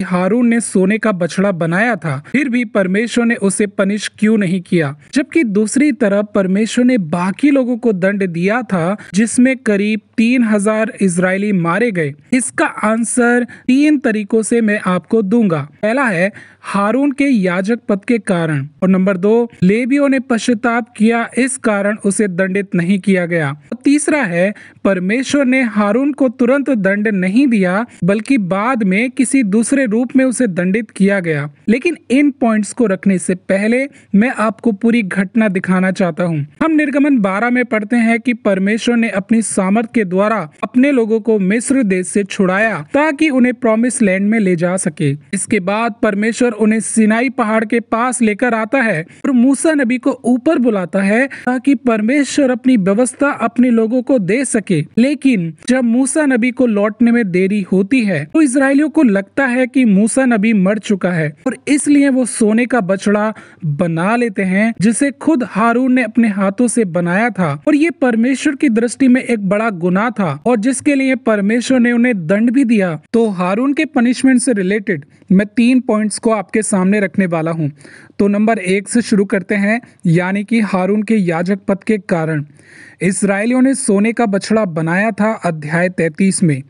हारून ने सोने का बछड़ा बनाया था, फिर भी परमेश्वर ने उसे पनिश क्यों नहीं किया? जबकि दूसरी तरफ परमेश्वर ने बाकी लोगों को दंड दिया था, जिसमें करीब 3000 इजरायली मारे गए। इसका आंसर 3 तरीकों से मैं आपको दूंगा। पहला है हारून के याजक पद के कारण, और नंबर 2 लेवियों ने पश्चाताप किया, इस कारण उसे दंडित नहीं किया गया। और तीसरा है परमेश्वर ने हारून को तुरंत दंड नहीं दिया, बल्कि बाद में किसी दूसरे रूप में उसे दंडित किया गया। लेकिन इन पॉइंट्स को रखने से पहले मैं आपको पूरी घटना दिखाना चाहता हूँ। हम निर्गमन 12 में पढ़ते हैं कि परमेश्वर ने अपनी सामर्थ के द्वारा अपने लोगों को मिस्र देश से छुड़ाया ताकि उन्हें प्रॉमिस लैंड में ले जा सके। इसके बाद परमेश्वर उन्हें सिनाई पहाड़ के पास लेकर आता है और मूसा नबी को ऊपर बुलाता है ताकि परमेश्वर अपनी व्यवस्था अपने लोगों को दे सके। लेकिन जब मूसा नबी को लौटने में देरी होती है तो इजरायलियों को लगता है कि मूसा नबी मर चुका है और इसलिए वो सोने का बछड़ा बना लेते हैं, जिसे खुद हारून ने अपने हाथों से बनाया था। और ये परमेश्वर की दृष्टि में एक बड़ा गुनाह था और जिसके लिए परमेश्वर ने उन्हें दंड भी दिया। तो हारून के पनिशमेंट से रिलेटेड मैं 3 पॉइंट्स को आपके सामने रखने वाला हूँ। तो नंबर 1 से शुरू करते हैं, यानी कि हारून के याजक पद के कारण। इस्राएलियों ने सोने का बछड़ा बनाया था अध्याय 33 में,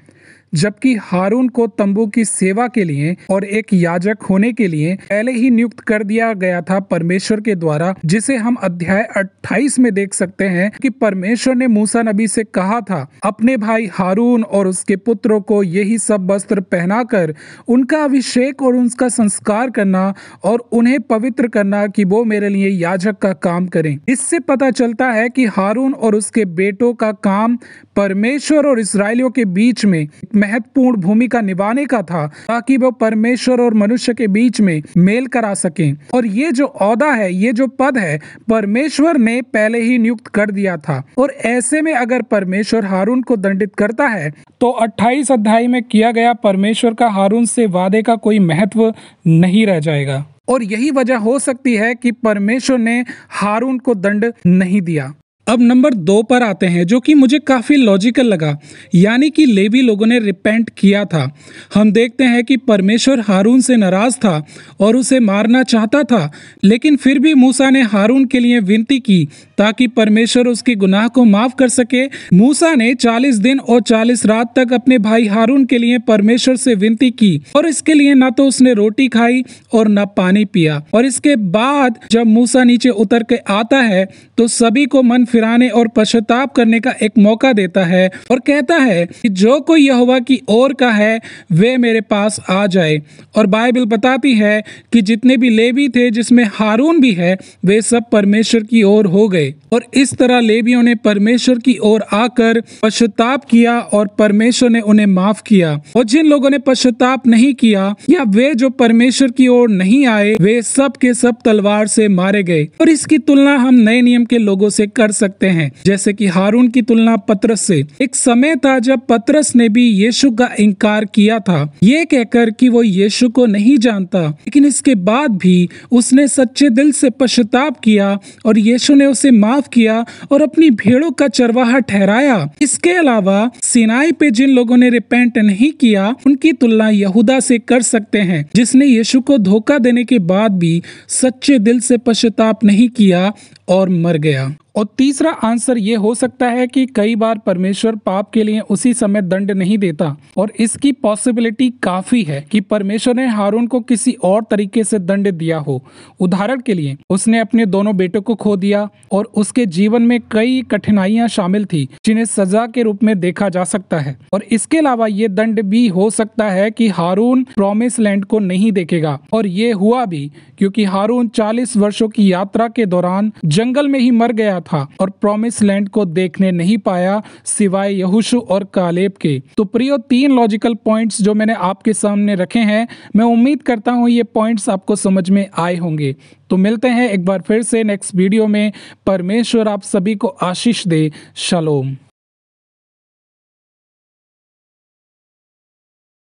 जबकि हारून को तंबू की सेवा के लिए और एक याजक होने के लिए पहले ही नियुक्त कर दिया गया था परमेश्वर के द्वारा, जिसे हम अध्याय 28 में देख सकते हैं कि परमेश्वर ने मूसा नबी से कहा था अपने भाई हारून और उसके पुत्रों को यही सब वस्त्र पहनाकर उनका अभिषेक और उनका संस्कार करना और उन्हें पवित्र करना कि वो मेरे लिए याजक का काम करें। इससे पता चलता है कि हारून और उसके बेटों का काम परमेश्वर और इस्राएलियों के बीच में महत्वपूर्ण भूमिका निभाने का था, ताकि वो परमेश्वर और मनुष्य के बीच में मेल करा सकें। और ये जो औदा है, ये जो पद है, परमेश्वर ने पहले ही नियुक्त कर दिया था। और ऐसे में अगर परमेश्वर हारून को दंडित करता है तो 28 अध्याय में किया गया परमेश्वर का हारून से वादे का कोई महत्व नहीं रह जाएगा। और यही वजह हो सकती है कि परमेश्वर ने हारून को दंड नहीं दिया। अब नंबर 2 पर आते हैं, जो कि मुझे काफ़ी लॉजिकल लगा, यानी कि लेवी लोगों ने रिपेंट किया था। हम देखते हैं कि परमेश्वर हारून से नाराज था और उसे मारना चाहता था, लेकिन फिर भी मूसा ने हारून के लिए विनती की ताकि परमेश्वर उसके गुनाह को माफ कर सके। मूसा ने 40 दिन और 40 रात तक अपने भाई हारून के लिए परमेश्वर से विनती की और इसके लिए ना तो उसने रोटी खाई और ना पानी पिया। और इसके बाद जब मूसा नीचे उतर के आता है तो सभी को मन फिराने और पश्चाताप करने का एक मौका देता है और कहता है कि जो कोई यहोवा की ओर का है वे मेरे पास आ जाए। और बाइबल बताती है कि जितने भी लेवी थे, जिसमें हारून भी है, वे सब परमेश्वर की ओर हो गए। और इस तरह लेवियों ने परमेश्वर की ओर आकर पश्चाताप किया और परमेश्वर ने उन्हें माफ किया। और जिन लोगों ने पश्चाताप नहीं किया या वे जो परमेश्वर की ओर नहीं आए, वे सब के सब तलवार से मारे गए। और इसकी तुलना हम नए नियम के लोगों से कर सकते हैं, जैसे कि हारून की तुलना पतरस से। एक समय था जब पतरस ने भी यीशु का इनकार किया था, ये कहकर कि वो यीशु को नहीं जानता, लेकिन इसके बाद भी उसने सच्चे दिल से पश्चाताप किया और यीशु ने उसे माफ किया और अपनी भेड़ों का चरवाहा ठहराया। इसके अलावा सिनाई पे जिन लोगों ने रिपेंट नहीं किया, उनकी तुलना यहूदा से कर सकते हैं, जिसने यीशु को धोखा देने के बाद भी सच्चे दिल से पश्चाताप नहीं किया और मर गया। और तीसरा आंसर ये हो सकता है कि कई बार परमेश्वर पाप के लिए उसी समय दंड नहीं देता, और इसकी पॉसिबिलिटी काफी है कि परमेश्वर ने हारून को किसी और तरीके से दंड दिया हो। उदाहरण के लिए उसने अपने दोनों बेटों को खो दिया और उसके जीवन में कई कठिनाइयां शामिल थी जिन्हें सजा के रूप में देखा जा सकता है। और इसके अलावा ये दंड भी हो सकता है कि हारून प्रॉमिस लैंड को नहीं देखेगा, और ये हुआ भी क्योंकि हारून 40 वर्षों की यात्रा के दौरान जंगल में ही मर गया था और प्रॉमिस लैंड को देखने नहीं पाया सिवाय यहोशू और कालेब के। तो प्रियो, 3 लॉजिकल पॉइंट्स जो मैंने आपके सामने रखे हैं, मैं उम्मीद करता हूं ये पॉइंट्स आपको समझ में आए होंगे। तो मिलते हैं एक बार फिर से नेक्स्ट वीडियो में। परमेश्वर आप सभी को आशीष दे। शालोम।